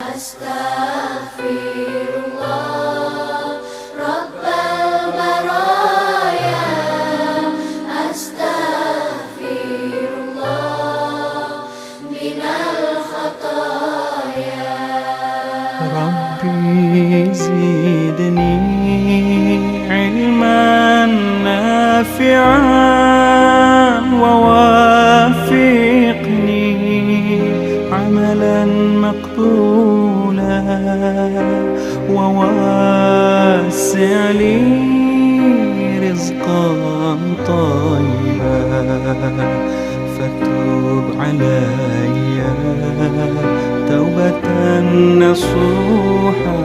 أستغفر الله رب البرايا، أستغفر الله من الخطايا. ربي زدني علما نافعا ووافقني عملا مقبولا وواسع لي رزقا طيبا، فتوب علي توبة نصوحا.